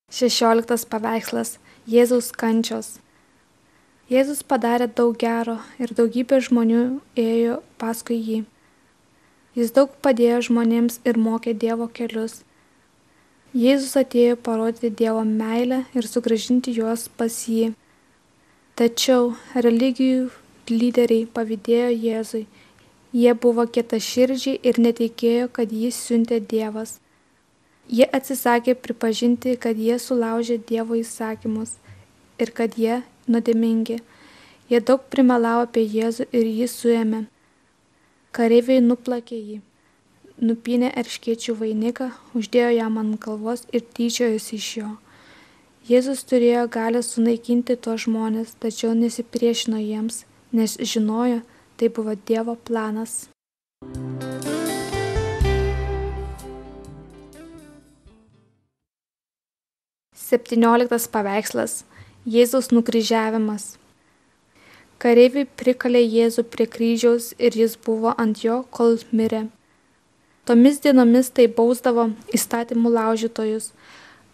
16 paveikslas – Jėzaus kančios. Jėzus padarė daug gero ir daugybė žmonių ėjo paskui jį. Jis daug padėjo žmonėms ir mokė Dievo kelius. Jėzus atėjo parodyti Dievo meilę ir sugrąžinti juos pas jį. Tačiau religijų lyderiai pavydėjo Jėzui. Jie buvo kietaširdžiai ir netikėjo, kad jį siuntė Dievas. Jie atsisakė pripažinti, kad jie sulaužė Dievo įsakymus ir kad jie nuodėmingi. Jie daug primelavo apie Jėzų ir jį suėmė. Kareiviai nuplakė jį, nupynė erškėčių vainiką, uždėjo jam ant galvos ir tyčiojosi iš jo. Jėzus turėjo galią sunaikinti tuos žmones, tačiau nesipriešino jiems, nes žinojo, tai buvo Dievo planas. Septynioliktas paveikslas – Jėzaus nukryžiavimas. Kareiviai prikalė Jėzų prie kryžiaus ir jis buvo ant jo, kol mirė. Tomis dienomis tai bausdavo įstatymų laužytojus.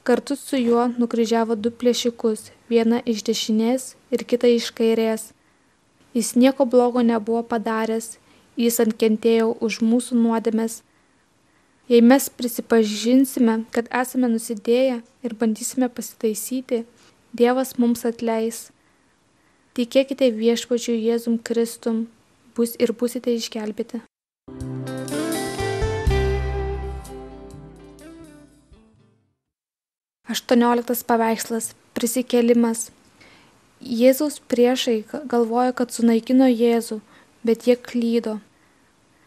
Kartu su juo nukryžiavo 2 plėšikus, vieną iš dešinės ir kitą iš kairės. Jis nieko blogo nebuvo padaręs, jis atkentėjo už mūsų nuodėmes. Jei mes prisipažinsime, kad esame nusidėję ir bandysime pasitaisyti, Dievas mums atleis. Tikėkite Viešpačiu Jėzum Kristum, būsite išgelbėti. Aštuonioliktas paveikslas – Prisikėlimas. Jėzaus priešai galvojo, kad sunaikino Jėzų, bet jie klydo.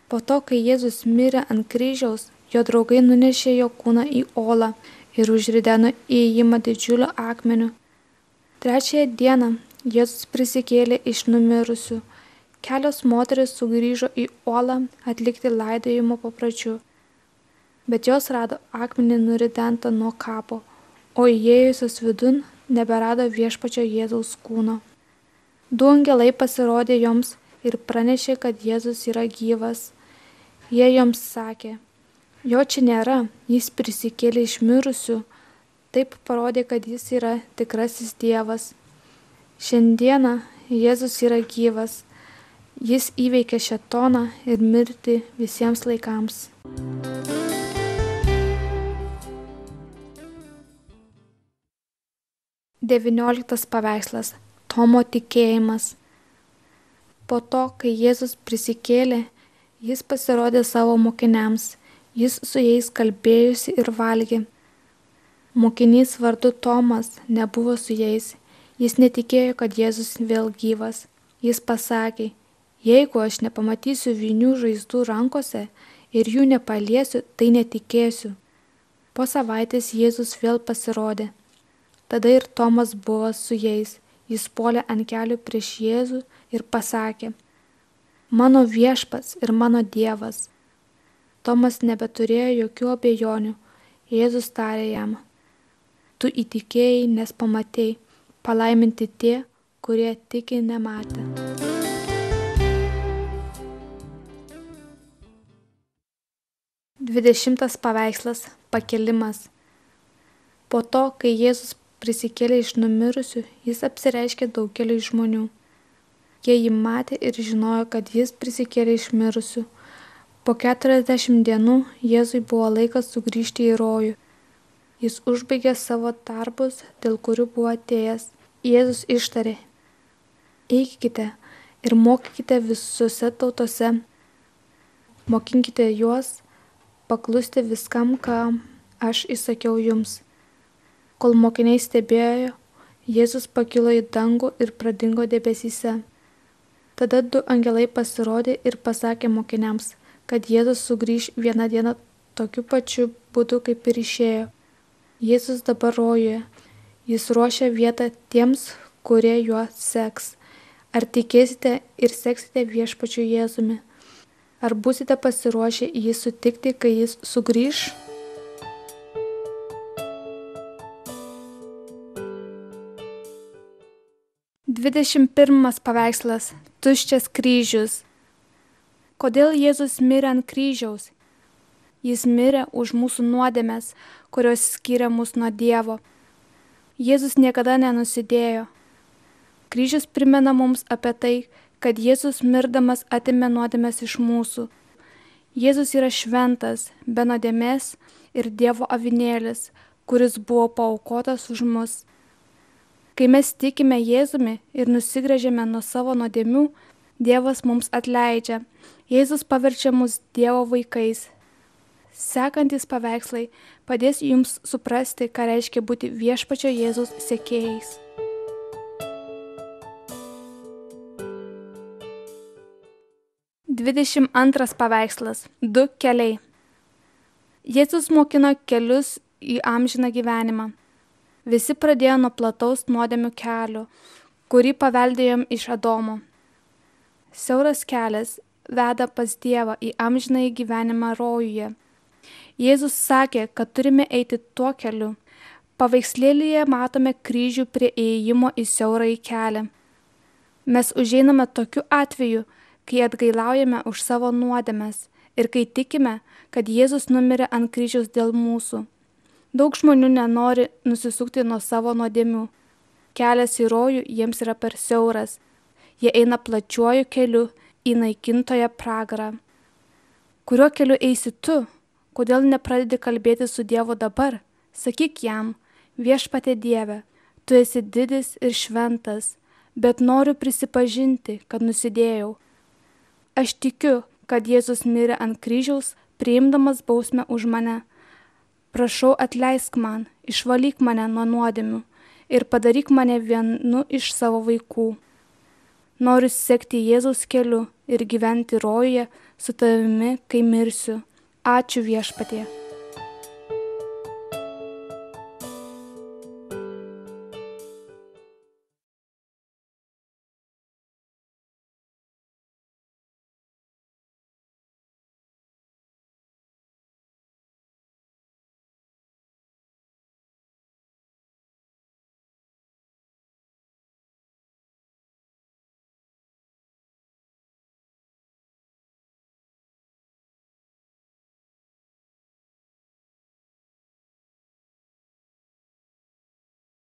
Po to, kai Jėzus mirė ant kryžiaus, jo draugai nunešė jo kūną į olą ir užrideno įėjimą didžiuliu akmeniu. 3 dieną Jėzus prisikėlė iš numirusių. Kelios moterys sugrįžo į olą atlikti laidojimo papročių, bet jos rado akmenį nuridentą nuo kapo, o įėjusios vidun neberado Viešpačio Jėzaus kūno. 2 angelai pasirodė joms ir pranešė, kad Jėzus yra gyvas. Jie joms sakė: jo čia nėra, jis prisikėlė iš mirusių. Taip parodė, kad jis yra tikrasis Dievas. Šiandieną Jėzus yra gyvas. Jis įveikė šėtoną ir mirtį visiems laikams. Devynioliktas paveikslas – Tomo tikėjimas. Po to, kai Jėzus prisikėlė, jis pasirodė savo mokiniams. Jis su jais kalbėjosi ir valgė. Mokinys vardu Tomas nebuvo su jais. Jis netikėjo, kad Jėzus vėl gyvas. Jis pasakė: jeigu aš nepamatysiu vynių žaizdų rankose ir jų nepaliesiu, tai netikėsiu. Po savaitės Jėzus vėl pasirodė. Tada ir Tomas buvo su jais. Jis puolė ant kelių prieš Jėzų ir pasakė: mano Viešpats ir mano Dievas. Tomas nebeturėjo jokių abejonių. Jėzus tarė jam: tu įtikėjai, nes pamatei, palaiminti tie, kurie tiki nematę. Dvidešimtas paveikslas – Pakėlimas. Po to, kai Jėzus prisikėlė iš numirusių, jis apsireiškė daugeliui žmonių. Jie jį matė ir žinojo, kad jis prisikėlė iš mirusių. Po 40 dienų Jėzui buvo laikas sugrįžti į rojų. Jis užbaigė savo darbus, dėl kurių buvo atėjęs. Jėzus ištarė: eikite ir mokykite visose tautose. Mokinkite juos paklusti viskam, ką aš įsakiau jums. Kol mokiniai stebėjo, Jėzus pakilo į dangų ir pradingo debesyse. Tada 2 angelai pasirodė ir pasakė mokiniams, kad Jėzus sugrįš vieną dieną tokiu pačiu būdu, kaip ir išėjo. Jėzus dabar rojuje. Jis ruošia vietą tiems, kurie juo seks. Ar tikėsite ir seksite Viešpačiu Jėzumi? Ar būsite pasiruošę jį sutikti, kai jis sugrįš? Dvidešimt pirmas paveikslas – Tuščias kryžius. Kodėl Jėzus mirė ant kryžiaus? Jis mirė už mūsų nuodėmes, kurios skiria mus nuo Dievo. Jėzus niekada nenusidėjo. Kryžius primena mums apie tai, kad Jėzus mirdamas atimė nuodėmes iš mūsų. Jėzus yra šventas, be nuodėmės ir Dievo avinėlis, kuris buvo paaukotas už mus. Kai mes tikime Jėzumi ir nusigręžiame nuo savo nuodėmių, Dievas mums atleidžia. Jėzus paverčia mus Dievo vaikais. Sekantys paveikslai padės jums suprasti, ką reiškia būti Viešpačio Jėzaus sekėjais. Dvidešimt paveikslas. 2 keliai. Jėzus mokino kelius į amžiną gyvenimą. Visi pradėjo nuo plataus nuodėmių kelio, kurį paveldėjom iš Adomo. Siauras kelias veda pas Dievą į amžinąjį gyvenimą rojuje. Jėzus sakė, kad turime eiti tuo keliu. Paveikslėlyje matome kryžių prie įėjimo į siaurąjį kelią. Mes užeiname tokiu atveju, kai atgailaujame už savo nuodėmes ir kai tikime, kad Jėzus numirė ant kryžiaus dėl mūsų. Daug žmonių nenori nusisukti nuo savo nuodėmių. Kelias į rojų jiems yra per siauras. Jie eina plačiuoju keliu į naikintoją pragarą. Kuriuo keliu eisi tu? Kodėl nepradedi kalbėti su Dievu dabar? Sakyk jam, Viešpatie Dieve, tu esi didis ir šventas, bet noriu prisipažinti, kad nusidėjau. Aš tikiu, kad Jėzus mirė ant kryžiaus, priimdamas bausmę už mane. Prašau, atleisk man, išvalyk mane nuo nuodėmių ir padaryk mane vienu iš savo vaikų. Noriu sekti Jėzaus keliu ir gyventi rojuje su tavimi, kai mirsiu. Ačiū Viešpatie.